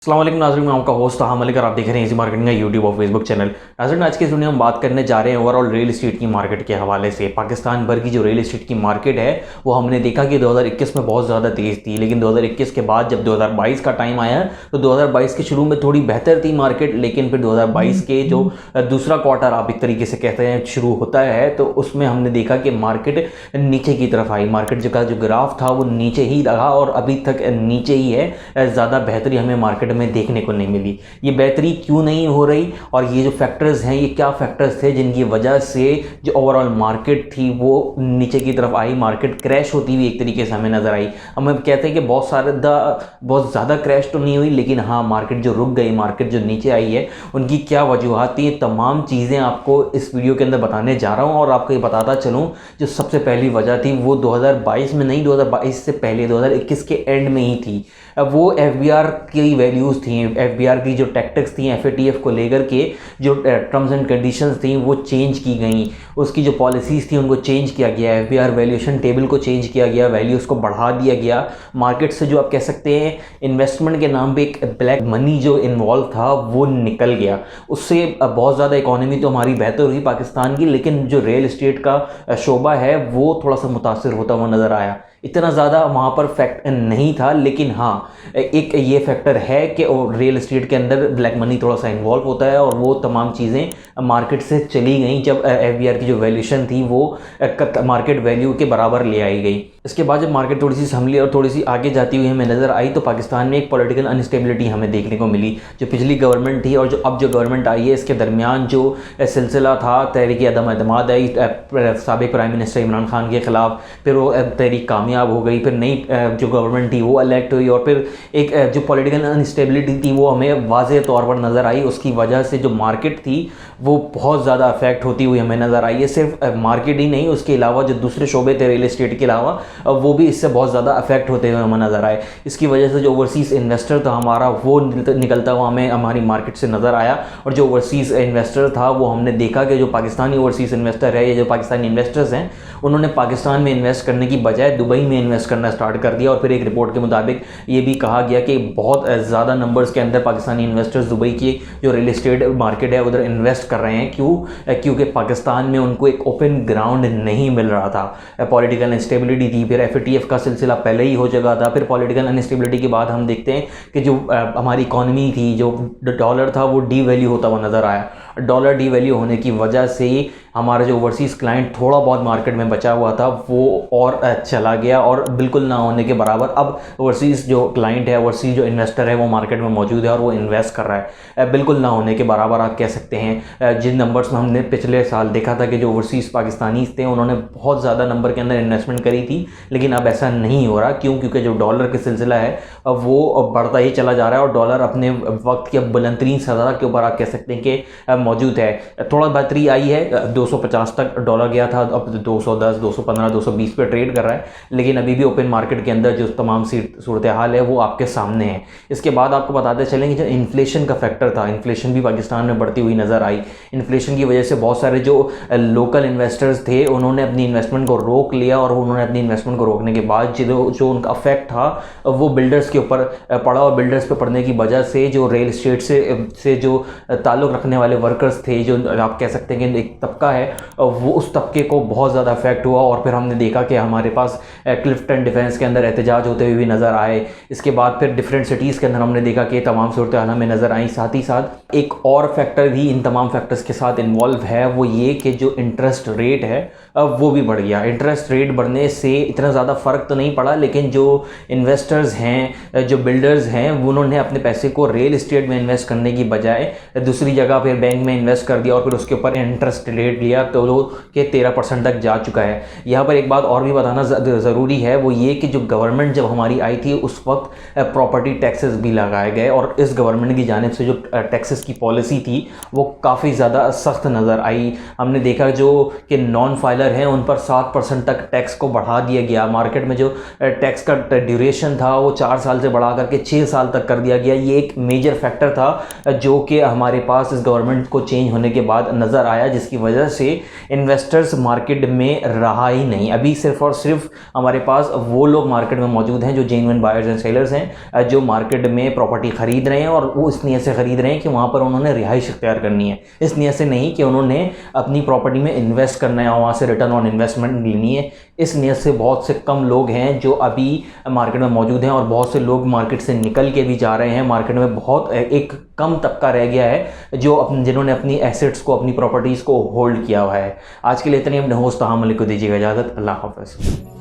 अस्सलाम वालेकुम नाज़रीन, मैं आपका होस्ट ताहा मलिक और आप देख रहे हैं इजी मार्केटिंग का यूट्यूब और फेसबुक चैनल। नाज़रीन, आज की इस वीडियो में हम बात करने जा रहे हैं ओवरऑल रियल एस्टेट की मार्केट के हवाले से। पाकिस्तान भर की जो रियल एस्टेट की मार्केट है वो हमने देखा कि 2021 में बहुत ज़्यादा तेज़ थी, लेकिन 2021 के बाद जब 2022 का टाइम आया तो 2022 के शुरू में थोड़ी बेहतर थी मार्केट, लेकिन फिर 2022 के जो दूसरा क्वार्टर आप एक तरीके से कहते हैं शुरू होता है तो उसमें हमने देखा कि मार्केट नीचे की तरफ आई। मार्केट का जो ग्राफ था वो नीचे ही रहा और अभी तक नीचे ही है। ज़्यादा बेहतरी हमें मार्केट में देखने को नहीं मिली। ये बेहतरी क्यों नहीं हो रही और ये जो फैक्टर्स हैं ये क्या फैक्टर्स थे जिनकी वजह से जो ओवरऑल मार्केट थी वो नीचे की तरफ आई, मार्केट क्रैश होती हुई एक तरीके से हमें नजर आई। हम कहते हैं कि बहुत ज़्यादा क्रैश तो नहीं हुई, लेकिन हाँ मार्केट जो रुक गई, मार्केट जो नीचे आई है, उनकी क्या वजूहत थी, तमाम चीज़ें आपको इस वीडियो के अंदर बताने जा रहा हूँ। और आपको ये बताता चलूँ जो सबसे पहली वजह थी वो 2022 में नहीं, 2022 से पहले 2021 के एंड में ही थी। वो FBR की वैल्यूज़ थी, FBR की जो टैक्टिक्स थी, FATF को लेकर के जो टर्म्स एंड कंडीशंस थी वो चेंज की गई, उसकी जो पॉलिसीज़ थी उनको चेंज किया गया, FBR वैल्यूएशन टेबल को चेंज किया गया, वैल्यूज़ को बढ़ा दिया गया। मार्केट से जो आप कह सकते हैं इन्वेस्टमेंट के नाम पे एक ब्लैक मनी जो इन्वॉल्व था वो निकल गया। उससे बहुत ज़्यादा इकॉनमी तो हमारी बेहतर हुई पाकिस्तान की, लेकिन जो रियल एस्टेट का शोबा है वो थोड़ा सा मुतासिर होता हुआ नज़र आया। इतना ज़्यादा वहाँ पर फैक्ट नहीं था, लेकिन हाँ एक ये फैक्टर है कि रियल एस्टेट के अंदर ब्लैक मनी थोड़ा सा इन्वॉल्व होता है और वो तमाम चीज़ें मार्केट से चली गई जब FBR की जो वैल्यूएशन थी वो मार्केट वैल्यू के बराबर ले आई गई। इसके बाद जब मार्केट थोड़ी सी संभली और थोड़ी सी आगे जाती हुई हमें नज़र आई तो पाकिस्तान में एक पॉलिटिकल अनस्टेबिलिटी हमें देखने को मिली। जो पिछली गवर्नमेंट थी और जो अब जो गवर्नमेंट आई है इसके दरमियान जो सिलसिला था, तहरीक अदम एतमाद आई साबिक प्राइम मिनिस्टर इमरान खान के ख़िलाफ़, फिर वो तहरीक कामयाब हो गई, फिर नई जो गवर्नमेंट थी वो इलेक्ट हुई और फिर एक जो पॉलिटिकल अनस्टेबिलिटी थी वो हमें वाज़ेह तौर पर नज़र आई। उसकी वजह से जो मार्केट थी वो बहुत ज़्यादा अफेक्ट होती हुई हमें नज़र आई है। सिर्फ मार्केट ही नहीं, उसके अलावा जो दूसरे शोबे थे रियल एस्टेट के अलावा वो भी इससे बहुत ज़्यादा अफेक्ट होते हुए हमें नज़र आए। इसकी वजह से जो ओवरसीज़ इन्वेस्टर था हमारा वो निकलता हुआ हमें हमारी मार्केट से नज़र आया। और जो ओवरसीज़ इन्वेस्टर था वो हमने देखा कि जो पाकिस्तानी ओवरसीज़ इन्वेस्टर है या जो पाकिस्तानी इन्वेस्टर्स हैं उन्होंने पाकिस्तान में इन्वेस्ट करने की बजाय दुबई में इन्वेस्ट करना स्टार्ट कर दिया। और फिर एक रिपोर्ट के मुताबिक ये भी कहा गया कि बहुत ज़्यादा नंबर्स के अंदर पाकिस्तानी इन्वेस्टर्स दुबई की जो रियल एस्टेट मार्केट है उधर इन्वेस्ट कर रहे हैं। क्योंकि पाकिस्तान में उनको एक ओपन ग्राउंड नहीं मिल रहा था। पॉलिटिकल इंस्टेबिलिटी थी, फिर FATF का सिलसिला पहले ही हो चुका था। फिर पॉलिटिकल अनस्टेबिलिटी के बाद हम देखते हैं कि जो हमारी इकॉनमी थी, जो डॉलर था वो डी वैल्यू होता हुआ नज़र आया। डॉलर डी वैल्यू होने की वजह से हमारा जो ओवरसीज़ क्लाइंट थोड़ा बहुत मार्केट में बचा हुआ था वो और चला गया और बिल्कुल ना होने के बराबर अब ओवरसीज़ जो क्लाइंट है, ओवरसीज़ जो इन्वेस्टर है वो मार्केट में मौजूद है और वो इन्वेस्ट कर रहा है। बिल्कुल ना होने के बराबर आप कह सकते हैं। जिन नंबर्स में हमने पिछले साल देखा था कि जो ओवरसीज़ पाकिस्तानी थे उन्होंने बहुत ज़्यादा नंबर के अंदर इन्वेस्टमेंट करी थी, लेकिन अब ऐसा नहीं हो रहा। क्योंकि जो डॉलर का सिलसिला है वो बढ़ता ही चला जा रहा है और डॉलर अपने वक्त के बुलंदतरीन सतह के ऊपर आप कह सकते हैं कि मौजूद है। थोड़ा बेहतरी आई है, 250 तक डॉलर गया था, अब 210, 215, 220 पे ट्रेड कर रहा है, लेकिन अभी भी ओपन मार्केट के अंदर जो तमाम सूरत हाल है वो आपके सामने है। इसके बाद आपको बताते चलेंगे जो इन्फ्लेशन का फैक्टर था, इन्फ्लेशन भी पाकिस्तान में बढ़ती हुई नज़र आई। इन्फ्लेशन की वजह से बहुत सारे जो लोकल इन्वेस्टर्स थे उन्होंने अपनी इन्वेस्टमेंट को रोक लिया और उन्होंने अपनी इन्वेस्टमेंट को रोकने के बाद जो उनका अफेक्ट था वो बिल्डर्स के ऊपर पड़ा और बिल्डर्स पे पड़ने की वजह से जो रियल एस्टेट से जो ताल्लुक़ रखने वाले वर्कर्स थे, जो आप कह सकते हैं कि एक तबका है, वो उस तबके को बहुत ज़्यादा अफेक्ट हुआ। और फिर हमने देखा कि हमारे पास क्लिफ्टन डिफेंस के अंदर एहतजाज होते हुए भी नज़र आए। इसके बाद फिर डिफरेंट सिटीज़ के अंदर हमने देखा कि तमाम सूरत हाल हमें नज़र आई। साथ ही साथ एक और फैक्टर भी इन तमाम फैक्टर्स के साथ इन्वॉल्व है, वो ये कि जो इंटरेस्ट रेट है वो भी बढ़ गया। इंटरेस्ट रेट बढ़ने से इतना ज़्यादा फ़र्क तो नहीं पड़ा, लेकिन जो इन्वेस्टर्स हैं, जो बिल्डर्स हैं, उन्होंने अपने पैसे को रियल एस्टेट में इन्वेस्ट करने की बजाय दूसरी जगह फिर बैंक में इन्वेस्ट कर दिया और फिर उसके ऊपर इंटरेस्ट रेट लिया तो वो के 13% तक जा चुका है। यहाँ पर एक बात और भी बताना ज़रूरी है, वो ये कि जो गवर्नमेंट जब हमारी आई थी उस वक्त प्रॉपर्टी टैक्सेस भी लगाए गए और इस गवर्नमेंट की जानिब से जो टैक्सेस की पॉलिसी थी वो काफ़ी ज़्यादा सख्त नज़र आई। हमने देखा जो कि नॉन फाइलर हैं उन पर 7% तक टैक्स को बढ़ा दिया गया। मार्केट में जो टैक्स का ड्यूरेशन था वो 4 साल से बढ़ा करके 6 साल तक कर दिया गया। ये एक मेजर फैक्टर था जो कि हमारे पास इस गवर्नमेंट को चेंज होने के बाद नज़र आया, जिसकी वजह से इन्वेस्टर्स मार्केट में रहा ही नहीं। अभी सिर्फ और सिर्फ हमारे पास वो लोग मार्केट में मौजूद हैं जो जेन्युइन बायर्स एंड सेलर्स हैं, जो मार्केट में प्रॉपर्टी खरीद रहे हैं और वो इस नीयत से खरीद रहे हैं कि वहाँ पर उन्होंने रिहाइश इख्तियार करनी है, इस नीयत से नहीं कि उन्होंने अपनी प्रॉपर्टी में इन्वेस्ट करना है और वहाँ से रिटर्न ऑन इन्वेस्टमेंट लेनी है। इस नीयत से बहुत से कम लोग हैं जो अभी मार्केट में मौजूद हैं और बहुत से लोग मार्केट से निकल के भी जा रहे हैं। मार्केट में बहुत एक कम तबका रह गया है जिन्होंने अपनी एसेट्स को, अपनी प्रॉपर्टीज़ को होल्ड किया हुआ है। आज के लिए इतनी, अपने होस्ट ताहा मलिक को दीजिएगा इजाज़त। अल्लाह हाफ़िज़।